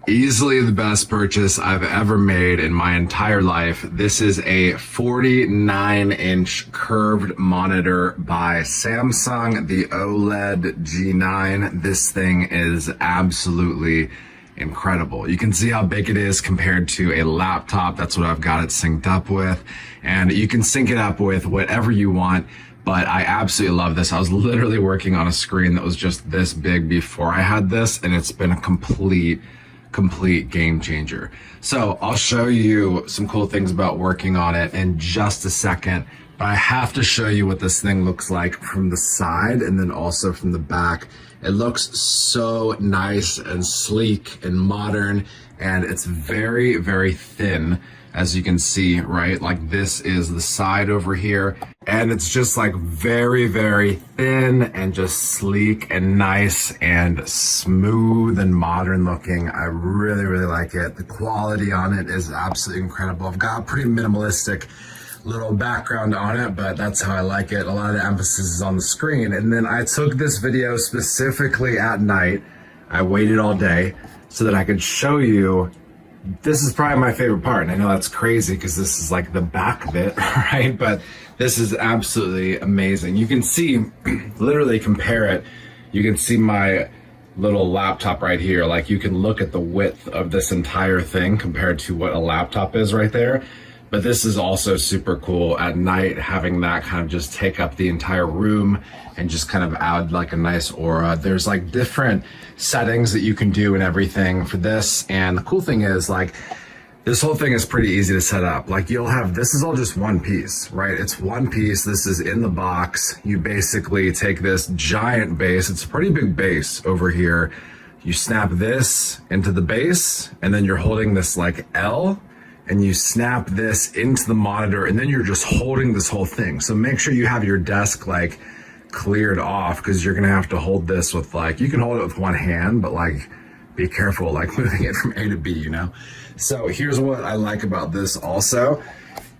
Easily the best purchase I've ever made in my entire life. This is a 49-inch curved monitor by Samsung, the OLED G9. This thing is absolutely incredible. You can see how big it is compared to a laptop. That's what I've got it synced up with. And you can sync it up with whatever you want. But I absolutely love this. I was literally working on a screen that was just this big before I had this, and it's been a complete game changer. So I'll show you some cool things about working on it in just a second, but I have to show you what this thing looks like from the side and then also from the back. It looks so nice and sleek and modern, and it's very, very thin, as you can see, right? Like this is the side over here, and it's just like very, very thin and just sleek and nice and smooth and modern looking. I really, really like it. The quality on it is absolutely incredible. I've got a pretty minimalistic little background on it, but that's how I like it. A lot of the emphasis is on the screen. And then I took this video specifically at night. I waited all day so that I could show you. This is probably my favorite part, and I know that's crazy because this is like the back of it, right? But this is absolutely amazing. You can see, literally compare it. You can see my little laptop right here. Like you can look at the width of this entire thing compared to what a laptop is right there. But this is also super cool at night, having that kind of just take up the entire room and just kind of add like a nice aura. There's like different settings that you can do and everything for this. And the cool thing is like, this whole thing is pretty easy to set up. Like you'll have, this is all just one piece, right? It's one piece. This is in the box. You basically take this giant base. It's a pretty big base over here. You snap this into the base, and then you're holding this like L, and you snap this into the monitor, and then you're just holding this whole thing. So make sure you have your desk like cleared off, because you're gonna have to hold this with like, you can hold it with one hand, but like be careful like moving it from A to B, you know? So here's what I like about this also,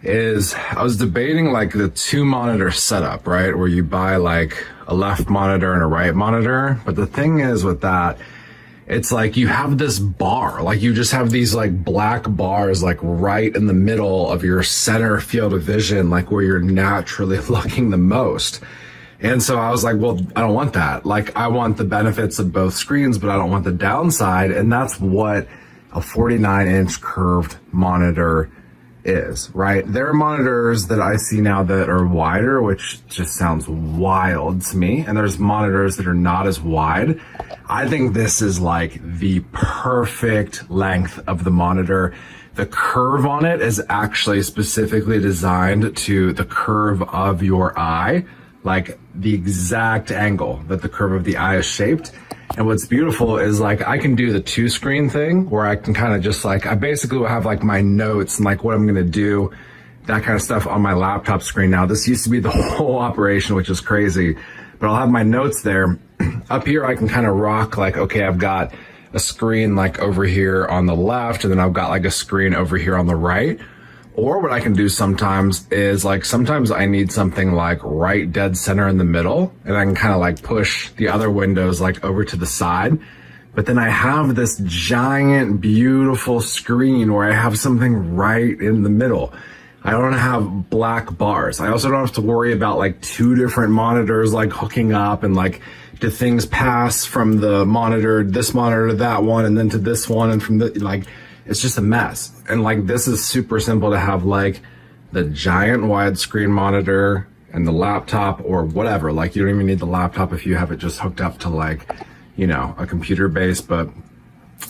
is I was debating like the 2-monitor setup, right? Where you buy like a left monitor and a right monitor. But the thing is with that, it's like you have this bar, like you just have these like black bars like right in the middle of your center field of vision, like where you're naturally looking the most. And so I was like, well, I don't want that. Like I want the benefits of both screens, but I don't want the downside. And that's what a 49-inch curved monitor is, right? There are monitors that I see now that are wider, which just sounds wild to me. And there's monitors that are not as wide. I think this is like the perfect length of the monitor. The curve on it is actually specifically designed to the curve of your eye, like the exact angle that the curve of the eye is shaped. And what's beautiful is like I can do the 2-screen thing where I can kind of just like, I basically will have like my notes and like what I'm gonna do, that kind of stuff on my laptop screen now. This used to be the whole operation, which is crazy, but I'll have my notes there. Up here I can kind of rock like, okay, I've got a screen like over here on the left, and then I've got like a screen over here on the right. Or what I can do sometimes is like, sometimes I need something like right dead center in the middle, and I can kind of like push the other windows like over to the side. But then I have this giant, beautiful screen where I have something right in the middle. I don't have black bars. I also don't have to worry about like 2 different monitors like hooking up, and like, do things pass from the monitor, this monitor to that one, and then to this one, and from the, like, it's just a mess. And like, this is super simple to have like the giant widescreen monitor and the laptop or whatever. Like you don't even need the laptop if you have it just hooked up to like, you know, a computer base. But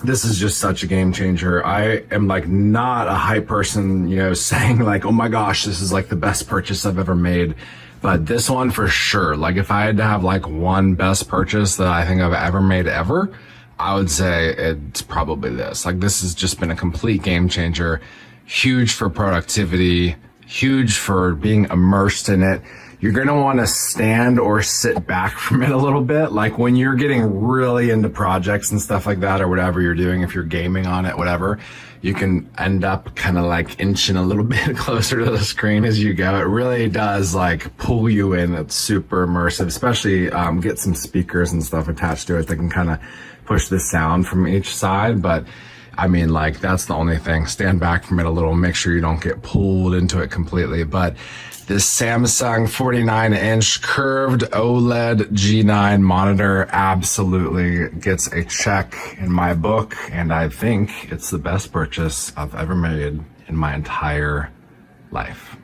this is just such a game changer. I am like not a hype person, you know, saying like, oh my gosh, this is like the best purchase I've ever made. But this one for sure, like if I had to have like one best purchase that I think I've ever made ever, I would say it's probably this. Like this has just been a complete game changer. Huge for productivity, huge for being immersed in it. You're gonna wanna stand or sit back from it a little bit. Like when you're getting really into projects and stuff like that, or whatever you're doing, if you're gaming on it, whatever, you can end up kind of like inching a little bit closer to the screen as you go. It really does like pull you in. It's super immersive, especially get some speakers and stuff attached to it that can kind of push the sound from each side. But I mean, like, that's the only thing. Stand back from it a little, make sure you don't get pulled into it completely. But this Samsung 49-inch curved OLED G9 monitor absolutely gets a check in my book, and I think it's the best purchase I've ever made in my entire life.